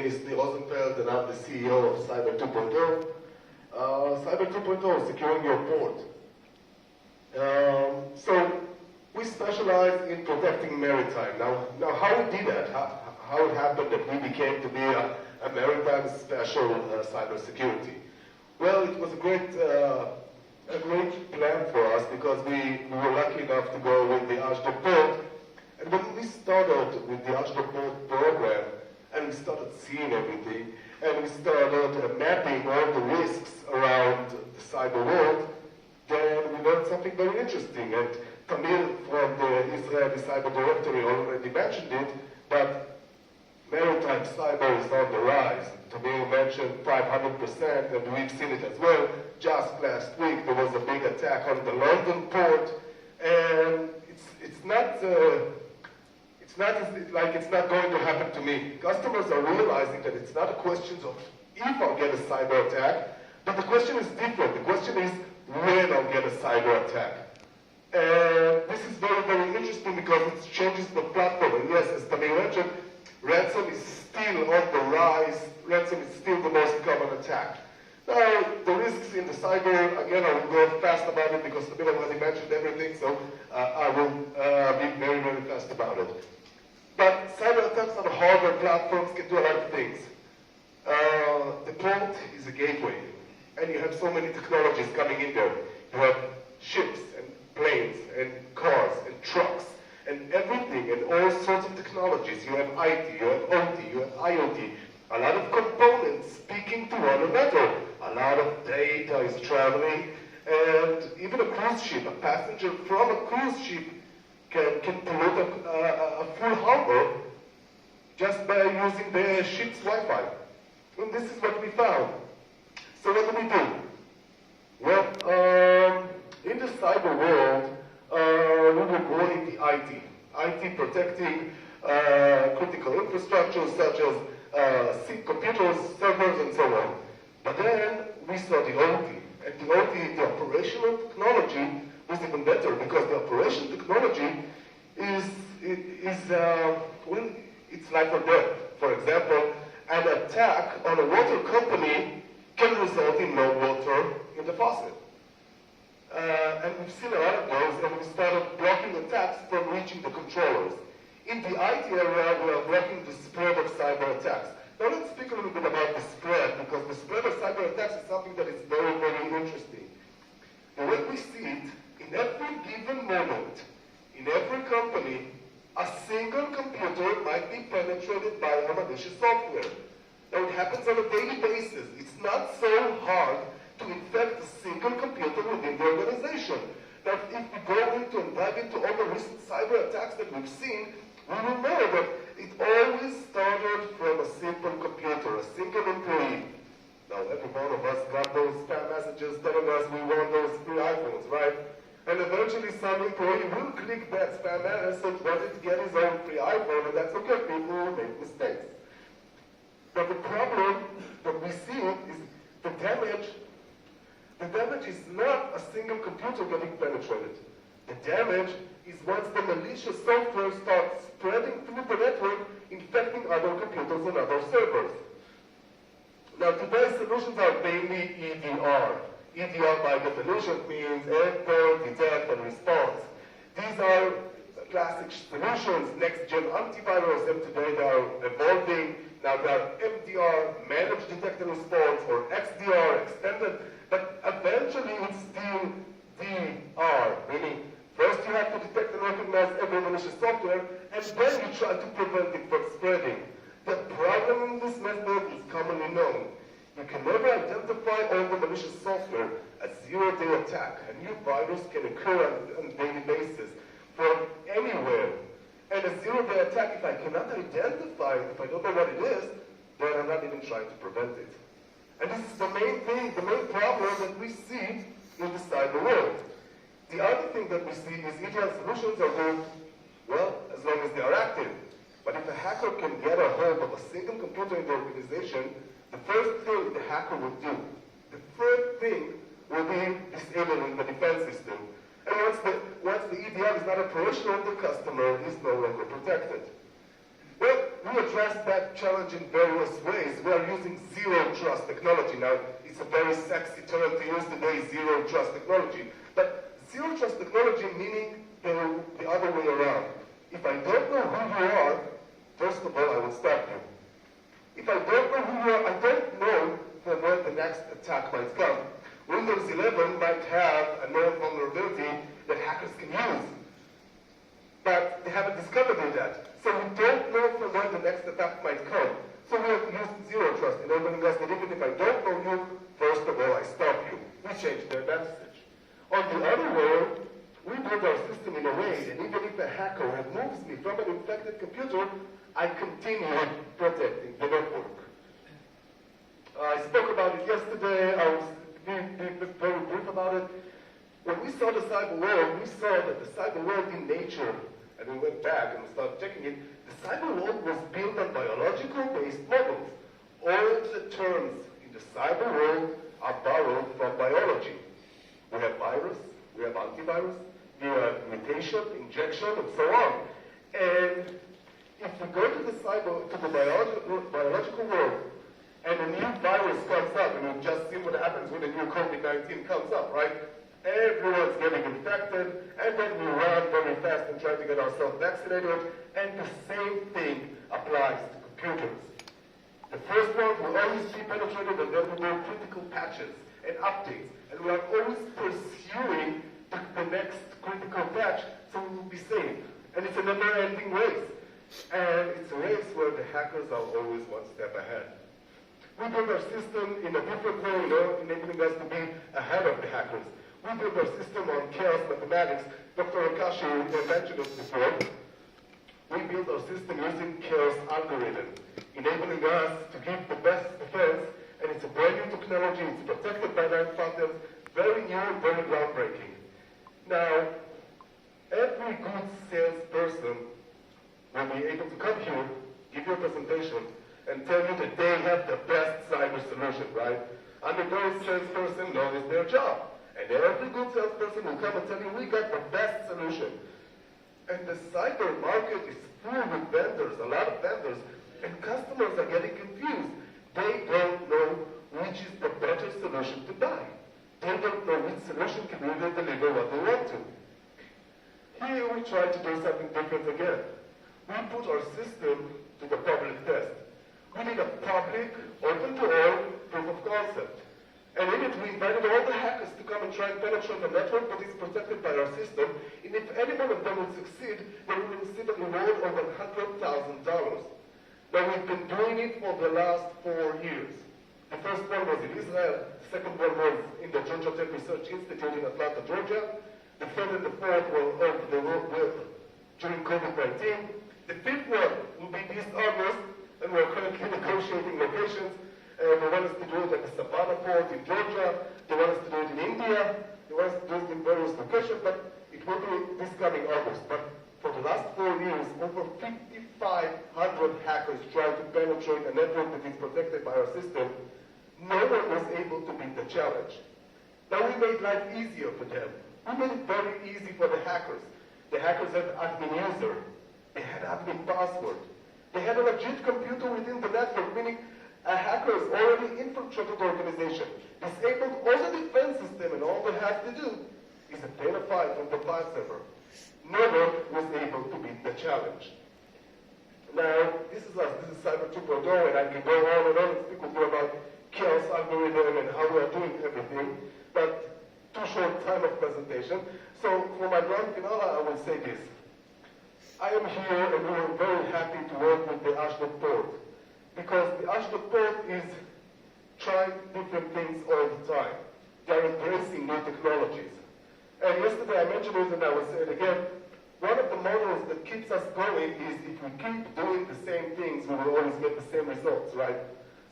name is Sneer Rozenfeld, and I'm the CEO of Cyber 2.0. Cyber 2.0, securing your port. So we specialize in protecting maritime. Now how we did that, how it happened that we became to be a maritime special cybersecurity. Well, it was a great plan for us because we were lucky enough to go with the Ashdod port. And when we started with the Ashdod port program, and we started seeing everything, and we started mapping all the risks around the cyber world, then we learned something very interesting. And Tamir from the Israeli Cyber Directory already mentioned it, but maritime cyber is on the rise. Tamir mentioned 500%, and we've seen it as well. Just last week, there was a big attack on the London port, and it's not like it's not going to happen to me. Customers are realizing that it's not a question of if I'll get a cyber attack, but the question is different. The question is when I'll get a cyber attack. And this is very, very interesting because it changes the platform. And yes, as Tamir mentioned, ransom is still on the rise. Ransom is still the most common attack. Now, the risks in the cyber, again, I will go fast about it because Tamir already mentioned everything, so I will be very, very fast about it. But cyber attacks on hardware platforms can do a lot of things. The port is a gateway, and you have so many technologies coming in there. You have ships and planes and cars and trucks and everything and all sorts of technologies. You have IT, you have OT, you have IoT. A lot of components speaking to one another. A lot of data is traveling, and even a cruise ship, a passenger from a cruise ship can pollute a full harbor just by using the ship's Wi-Fi. And this is what we found. So what do we do? Well, in the cyber world, we were growing the IT. IT protecting critical infrastructure such as computers, servers, and so on. But then we saw the OT. And the OT, the operational technology, was even better because the operation technology is it's life or death. For example, an attack on a water company can result in no water in the faucet. And we've seen a lot of those, and we started blocking attacks from reaching the controllers. In the IT area, we are blocking the spread of cyber attacks. Now let's speak a little bit about the spread, because the spread of cyber attacks is something that is very, very interesting. The way we see it, in every given moment, in every company, a single computer might be penetrated by a malicious software. Now it happens on a daily basis. It's not so hard to infect a single computer within the organization. Now if we go into and dive into all the recent cyber attacks that we've seen, we will know that it always started from a simple computer, a single employee. Now every one of us got those spam messages telling us we want those free iPhones, right? And eventually some employee will click that spam message wanting to get his own free iPhone, and that's okay, people make mistakes. But the problem that we see is the damage. The damage is not a single computer getting penetrated. The damage is once the malicious software starts spreading through the network, infecting other computers and other servers. Now today's solutions are mainly EDR. EDR by definition means endpoint, detect, and response. These are classic solutions, next-gen antivirus, and today they are evolving. Now they are MDR, managed detect and response, or XDR, extended, but eventually it's still DR, meaning first you have to detect and recognize every malicious software, and then you try to prevent it from spreading. The problem in this method is commonly known. You can never identify all the malicious software. A zero-day attack, a new virus can occur on a daily basis from anywhere. And a zero-day attack, if I cannot identify it, if I don't know what it is, then I'm not even trying to prevent it. And this is the main thing, the main problem that we see in the cyber world. The other thing that we see is EDR solutions are good, well, as long as they are active. But if a hacker can get a hold of a single computer in the organization, the first thing the hacker will do, the first thing will be disabling the defense system. And once the EDR is not operational, the customer is no longer protected. Well, we address that challenge in various ways. We are using zero trust technology. Now, it's a very sexy term to use today, zero trust technology. But zero trust technology meaning the other way around. If I don't know who you are, first of all, I will stop you. If I don't know who you are, I don't know from where the next attack might come. Windows 11 might have a known vulnerability that hackers can use, but they haven't discovered it yet. So we don't know from where the next attack might come. So we have used zero trust, enabling us that even if I don't know you, first of all, I stop you. We change their message. On the other way, we build our system in a way that even if a hacker removes me from an infected computer, I continue protecting the network. I spoke about it yesterday. I was being very brief about it. When we saw the cyber world, we saw that the cyber world in nature, and we went back and we started checking it, the cyber world was built on biological-based models. All the terms in the cyber world are borrowed from biology. We have virus, we have antivirus, we have mutation, injection, and so on. And if we go to the biological world, and a new virus comes up, and we've just seen what happens when a new COVID-19 comes up, right? Everyone's getting infected, and then we run very fast and try to get ourselves vaccinated, and the same thing applies to computers. The first one will always be penetrated, and then we do critical patches and updates, and we are always pursuing the next critical patch so we will be safe. And it's a never-ending race. And it's a race where the hackers are always one step ahead. We build our system in a different way, enabling us to be ahead of the hackers. We build our system on chaos mathematics. Dr. Akashi mentioned it before. We build our system using chaos algorithm, enabling us to give the best defense, and it's a brand new technology. It's protected by 9 patents, very new and very groundbreaking. Now, every good salesperson will be able to come here, give you a presentation, and tell you that they have the best cyber solution, right? And the good salesperson knows their job. And every good salesperson will come and tell you, we got the best solution. And the cyber market is full with vendors, a lot of vendors, and customers are getting confused. They don't know which is the better solution to buy. They don't know which solution can really deliver what they want to. Here we try to do something different again. We put our system to the public test. We did a public, open-to-all proof of concept. And in it, we invited all the hackers to come and try and penetrate a network that is protected by our system. And if any one of them will succeed, they will receive a reward of $100,000. Now, we've been doing it for the last 4 years. The first one was in Israel. The second one was in the Georgia Tech Research Institute in Atlanta, Georgia. The third and the fourth were over the world during COVID-19. The fifth one will be this August, and we're currently negotiating locations. They want us to do it at the Savannah port in Georgia. They want us to do it in India. They want us to do it in various locations, but it will be this coming August. But for the last 4 years, over 5,500 hackers tried to penetrate a network that is protected by our system. No one was able to beat the challenge. Now we made life easier for them. We made it very easy for the hackers. The hackers had admin user. They had admin password. They had a legit computer within the network, meaning a hacker has already infiltrated the organization, disabled all the defense system, and all they have to do is obtain a file from the file server. No one was able to beat the challenge. Now, this is us. This is Cyber 2.0, and I can go on and speak with you about chaos algorithm and how we are doing everything, but too short time of presentation. So for my grand finale, I will say this. I am here, and we are very happy to work with the Ashdod port, because the Ashdod port is trying different things all the time. They are embracing new technologies. And yesterday I mentioned it, and I will say it again. One of the models that keeps us going is if we keep doing the same things, we will always get the same results, right?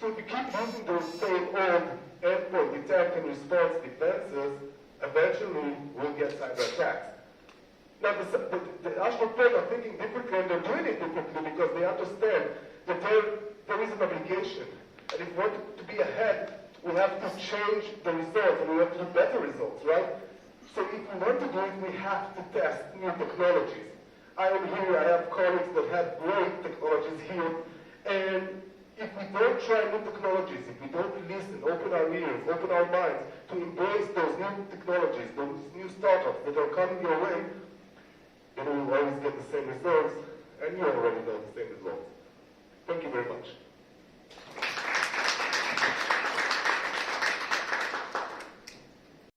So if we keep using those same old endpoint detect and response defenses, eventually we'll get cyber attacks. Now, the Ashdod port are thinking differently, and they're doing it differently because they understand that there is an obligation. And if we want to be ahead, we have to change the results, and we have to do better results, right? So if we want to do it, we have to test new technologies. I am here, I have colleagues that have great technologies here, and if we don't try new technologies, if we don't listen, open our ears, open our minds to embrace those new technologies, those new startups that are coming your way, then we will always get the same results, and you already know the same results. Thank you very much.